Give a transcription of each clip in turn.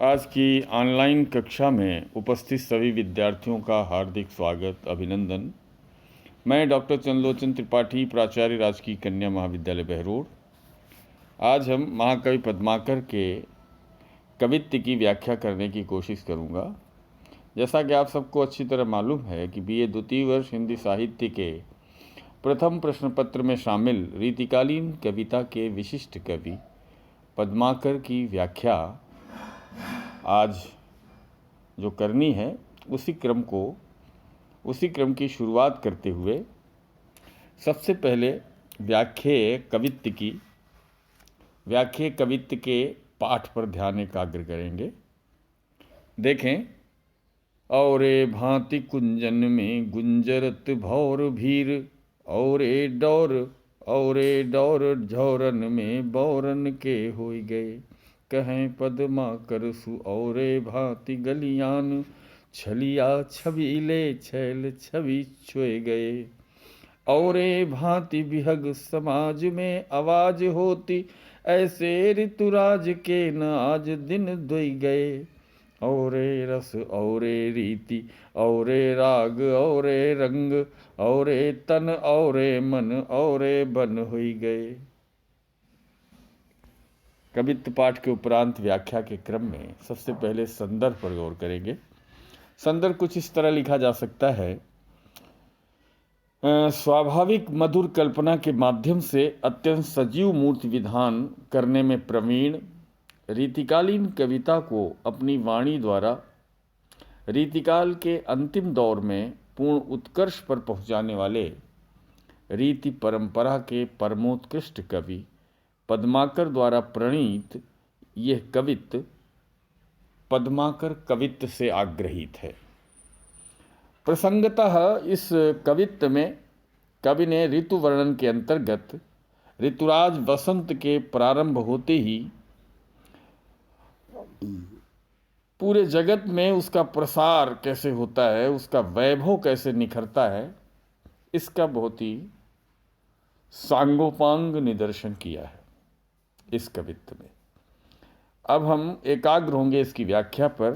आज की ऑनलाइन कक्षा में उपस्थित सभी विद्यार्थियों का हार्दिक स्वागत अभिनंदन। मैं डॉक्टर चंद्रलोचन त्रिपाठी, प्राचार्य राजकीय कन्या महाविद्यालय बहरोड। आज हम महाकवि पद्माकर के कवित्व की व्याख्या करने की कोशिश करूंगा। जैसा कि आप सबको अच्छी तरह मालूम है कि बीए द्वितीय वर्ष हिंदी साहित्य के प्रथम प्रश्न पत्र में शामिल रीतिकालीन कविता के विशिष्ट कवि पद्माकर की व्याख्या आज जो करनी है उसी क्रम की शुरुआत करते हुए सबसे पहले व्याख्येय कवित्व के पाठ पर ध्यान एकाग्र करेंगे। देखें, औरे भांति कुंजन में गुंजरत भौर भीर, औरे डौर झौरन में बौरन के होई गए। कहें पद्माकर सु औरे भांति गलियान, छलिया छबीले छैल छवि छुए गए। औरे भांति बिहग समाज में आवाज होती, ऐसे ऋतुराज के न आज दिन दुई गए। औरे रस औरे रीति औरे राग औरे रंग, औरे तन औरे मन औरे बन हुई गए। कवित्व पाठ के उपरांत व्याख्या के क्रम में सबसे पहले संदर्भ पर गौर करेंगे। संदर्भ कुछ इस तरह लिखा जा सकता है। स्वाभाविक मधुर कल्पना के माध्यम से अत्यंत सजीव मूर्ति विधान करने में प्रवीण, रीतिकालीन कविता को अपनी वाणी द्वारा रीतिकाल के अंतिम दौर में पूर्ण उत्कर्ष पर पहुंचाने वाले रीति परंपरा के परमोत्कृष्ट कवि पद्माकर द्वारा प्रणीत यह कवित्व पद्माकर कवित्व से आग्रहित है। प्रसंगतः इस कवित्व में कवि ने ऋतु वर्णन के अंतर्गत ऋतुराज वसंत के प्रारंभ होते ही पूरे जगत में उसका प्रसार कैसे होता है, उसका वैभव कैसे निखरता है, इसका बहुत ही सांगोपांग निदर्शन किया है इस कवित्व में। अब हम एकाग्र होंगे इसकी व्याख्या पर।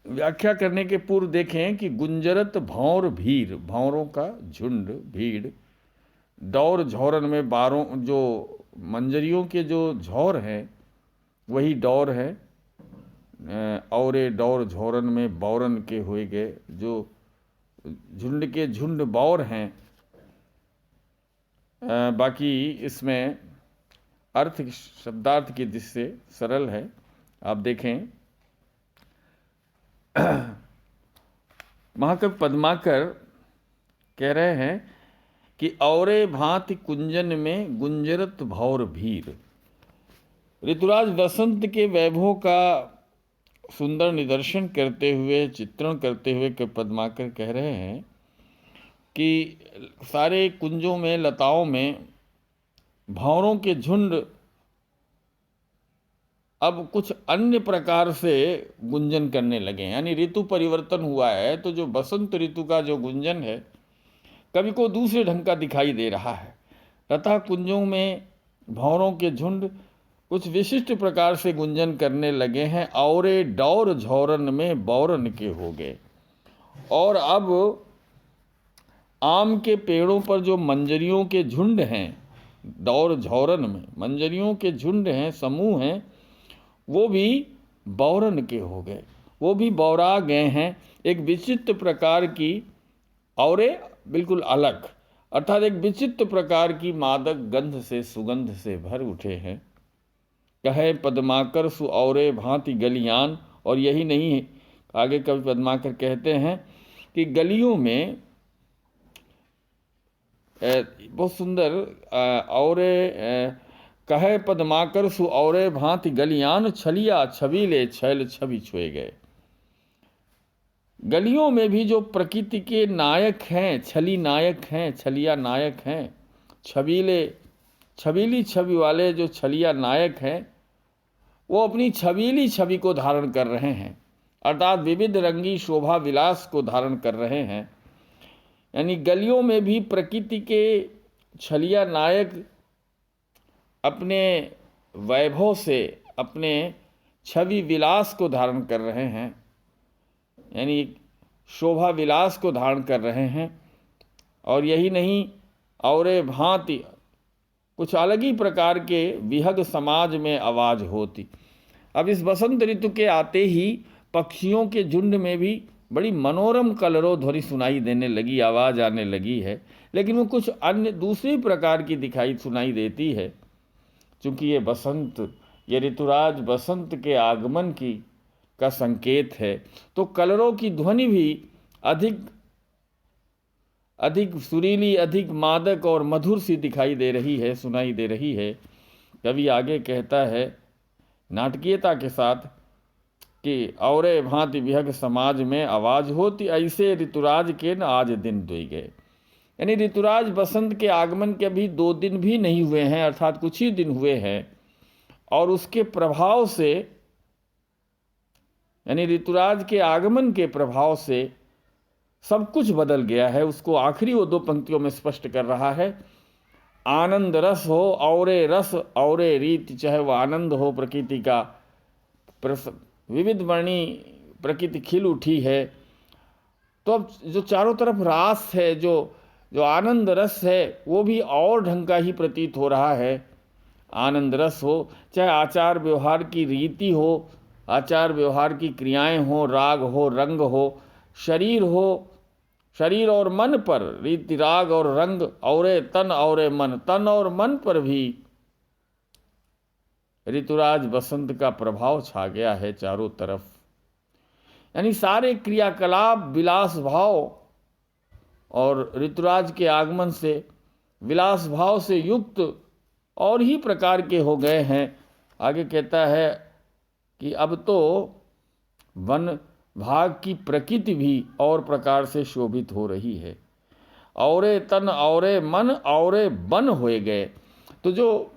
व्याख्या करने के पूर्व देखें कि गुंजरत भौर भीर, भौरों का झुंड, भीड़, डौर झौरन में बारों, जो मंजरियों के जो झौर हैं वही डौर है। औरे डौर झौरन में बौरन के हुए गए, जो झुंड के झुंड बौर हैं। बाकी इसमें अर्थ शब्दार्थ की दृष्टि से सरल है। आप देखें, महाकवि पद्माकर कह रहे हैं कि औरे भांति कुंजन में गुंजरत भौर भीर। ऋतुराज वसंत के वैभव का सुंदर निदर्शन करते हुए, चित्रण करते हुए पद्माकर कह रहे हैं कि सारे कुंजों में, लताओं में भंवरों के झुंड अब कुछ अन्य प्रकार से गुंजन करने लगे हैं। यानी ऋतु परिवर्तन हुआ है, तो जो बसंत ऋतु का जो गुंजन है कवि को दूसरे ढंग का दिखाई दे रहा है। लता कुंजों में भंवरों के झुंड कुछ विशिष्ट प्रकार से गुंजन करने लगे हैं। औरे डौर झौरन में बौरन के हो गए। और अब आम के पेड़ों पर जो मंजरियों के झुंड हैं, डौर झौरन में मंजरियों के झुंड हैं, समूह हैं, वो भी बौरन के हो गए, वो भी बौरा गए हैं। एक विचित्र प्रकार की, औरे बिल्कुल अलग, अर्थात एक विचित्र प्रकार की मादक गंध से, सुगंध से भर उठे हैं। कहे पद्माकर सु औरे भांति गलियान। और यही नहीं है, आगे कवि पद्माकर कहते हैं कि गलियों में बहुत सुंदर औरे कहे पद्माकर सु औरे भांति गलियान, छलिया छबीले छैल छवि छुए गए। गलियों में भी जो प्रकृति के नायक हैं, छली नायक हैं, छलिया नायक हैं, छबीली छवि वाले जो छलिया नायक हैं, वो अपनी छबीली छवि को धारण कर रहे हैं, अर्थात विविध रंगी शोभा विलास को धारण कर रहे हैं। यानी गलियों में भी प्रकृति के छलिया नायक अपने वैभव से, अपने छवि विलास को धारण कर रहे हैं, यानी शोभा विलास को धारण कर रहे हैं। और यही नहीं, और भांति कुछ अलग ही प्रकार के विहग समाज में आवाज़ होती। अब इस बसंत ऋतु के आते ही पक्षियों के झुंड में भी बड़ी मनोरम कलरव ध्वनि सुनाई देने लगी, आवाज़ आने लगी है, लेकिन वो कुछ अन्य दूसरी प्रकार की दिखाई सुनाई देती है। चूँकि ये बसंत, ये ऋतुराज बसंत के आगमन की का संकेत है, तो कलरव की ध्वनि भी अधिक सुरीली, अधिक मादक और मधुर सी दिखाई दे रही है, सुनाई दे रही है। कवि आगे कहता है नाटकीयता के साथ कि औरे भांति विहग समाज में आवाज होती, ऐसे ऋतुराज के न आज दिन दुई गए। यानी ऋतुराज बसंत के आगमन के अभी 2 दिन भी नहीं हुए हैं, अर्थात कुछ ही दिन हुए हैं, और उसके प्रभाव से, यानी ऋतुराज के आगमन के प्रभाव से सब कुछ बदल गया है। उसको आखिरी वो 2 पंक्तियों में स्पष्ट कर रहा है। आनंद रस हो औरे रस औरे रीति, चाहे वो आनंद हो प्रकृति का, विविध वर्णी प्रकृति खिल उठी है, तो अब जो चारों तरफ रास है, जो आनंद रस है, वो भी और ढंग का ही प्रतीत हो रहा है। आनंद रस हो, चाहे आचार व्यवहार की रीति हो, आचार व्यवहार की क्रियाएं हो, राग हो, रंग हो, शरीर हो, शरीर और मन पर रीति, राग और रंग, औरे तन औरे मन, तन और मन पर भी ऋतुराज बसंत का प्रभाव छा गया है चारों तरफ। यानी सारे क्रियाकलाप विलास भाव और ऋतुराज के आगमन से विलास भाव से युक्त और ही प्रकार के हो गए हैं। आगे कहता है कि अब तो वन भाग की प्रकृति भी और प्रकार से शोभित हो रही है। औरे तन औरे मन औरे बन होए गए, तो जो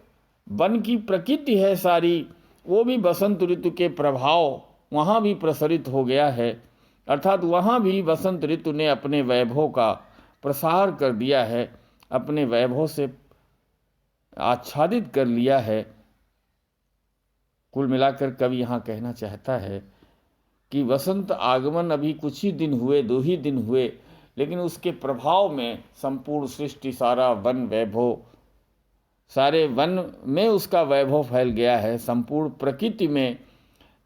वन की प्रकृति है सारी, वो भी बसंत ऋतु के प्रभाव वहाँ भी प्रसरित हो गया है, अर्थात वहाँ भी बसंत ऋतु ने अपने वैभव का प्रसार कर दिया है, अपने वैभव से आच्छादित कर लिया है। कुल मिलाकर कवि यहाँ कहना चाहता है कि वसंत आगमन अभी कुछ ही दिन हुए, 2 ही दिन हुए, लेकिन उसके प्रभाव में संपूर्ण सृष्टि, सारा वन वैभव, सारे वन में उसका वैभव फैल गया है। संपूर्ण प्रकृति में,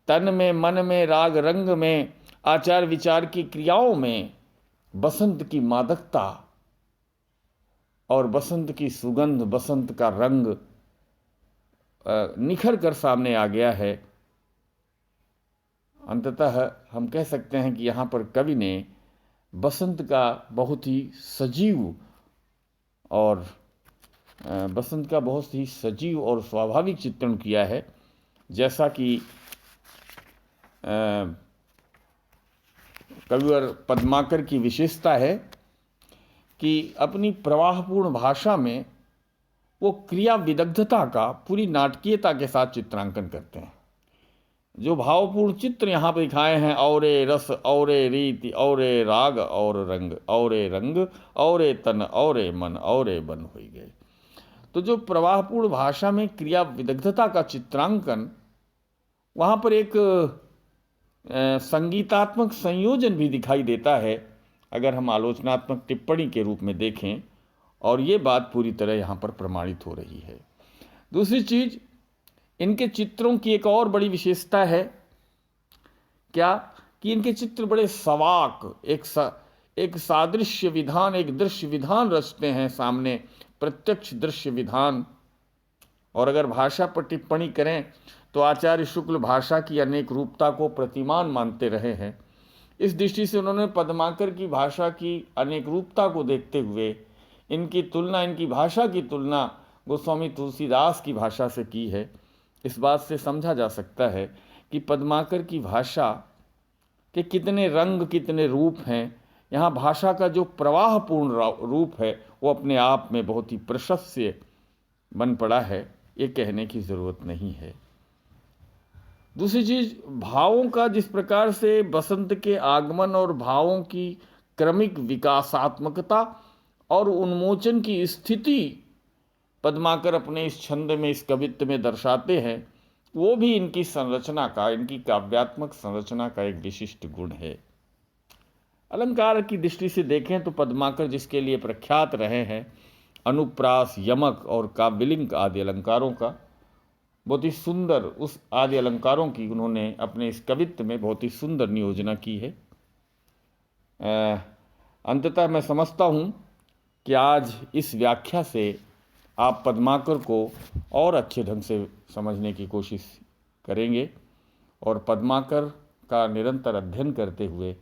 तन में, मन में, राग रंग में, आचार विचार की क्रियाओं में बसंत की मादकता और बसंत की सुगंध, बसंत का रंग निखर कर सामने आ गया है। अंततः हम कह सकते हैं कि यहाँ पर कवि ने बसंत का बहुत ही सजीव और स्वाभाविक चित्रण किया है। जैसा कि कविवर पद्माकर की विशेषता है कि अपनी प्रवाहपूर्ण भाषा में वो क्रिया विदग्धता का पूरी नाटकीयता के साथ चित्रांकन करते हैं। जो भावपूर्ण चित्र यहाँ पर दिखाए हैं, औरे रस औरे रीति औरे राग और रंग, औरे रंग औरे तन औरे मन औरे बन हो गए, तो जो प्रवाहपूर्ण भाषा में क्रिया विदग्धता का चित्रांकन, वहाँ पर एक संगीतात्मक संयोजन भी दिखाई देता है, अगर हम आलोचनात्मक टिप्पणी के रूप में देखें, और ये बात पूरी तरह यहाँ पर प्रमाणित हो रही है। दूसरी चीज़, इनके चित्रों की एक और बड़ी विशेषता है क्या, कि इनके चित्र बड़े सवाक, एक सादृश्य विधान, एक दृश्य विधान रचते हैं सामने, प्रत्यक्ष दृश्य विधान। और अगर भाषा पर टिप्पणी करें तो आचार्य शुक्ल भाषा की अनेक रूपता को प्रतिमान मानते रहे हैं। इस दृष्टि से उन्होंने पद्माकर की भाषा की अनेक रूपता को देखते हुए इनकी भाषा की तुलना गोस्वामी तुलसीदास की भाषा से की है। इस बात से समझा जा सकता है कि पद्माकर की भाषा के कितने रंग, कितने रूप हैं। यहाँ भाषा का जो प्रवाहपूर्ण रूप है वो अपने आप में बहुत ही प्रशस्य बन पड़ा है, ये कहने की ज़रूरत नहीं है। दूसरी चीज़, भावों का जिस प्रकार से बसंत के आगमन और भावों की क्रमिक विकासात्मकता और उन्मोचन की स्थिति पद्माकर अपने इस छंद में, इस कवित्व में दर्शाते हैं, वो भी इनकी संरचना का, इनकी काव्यात्मक संरचना का एक विशिष्ट गुण है। अलंकार की दृष्टि से देखें तो पद्माकर जिसके लिए प्रख्यात रहे हैं, अनुप्रास, यमक और काव्यलिंग आदि अलंकारों का बहुत ही सुंदर, उस आदि अलंकारों की उन्होंने अपने इस कवित्व में बहुत ही सुंदर नियोजना की है। अंततः मैं समझता हूँ कि आज इस व्याख्या से आप पद्माकर को और अच्छे ढंग से समझने की कोशिश करेंगे और पद्माकर का निरंतर अध्ययन करते हुए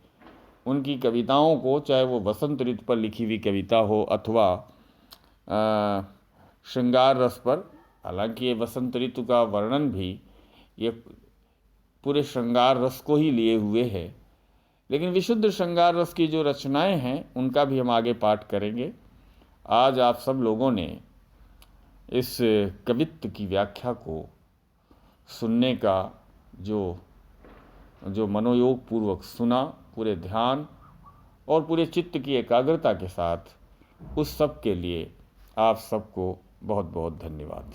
उनकी कविताओं को, चाहे वो वसंत ऋतु पर लिखी हुई कविता हो अथवा श्रृंगार रस पर, हालांकि ये वसंत ऋतु का वर्णन भी ये पूरे श्रृंगार रस को ही लिए हुए है, लेकिन विशुद्ध श्रृंगार रस की जो रचनाएं हैं उनका भी हम आगे पाठ करेंगे। आज आप सब लोगों ने इस कवित्व की व्याख्या को सुनने का जो मनोयोग पूर्वक सुना, पूरे ध्यान और पूरे चित्त की एकाग्रता के साथ, उस सब के लिए आप सबको बहुत बहुत धन्यवाद।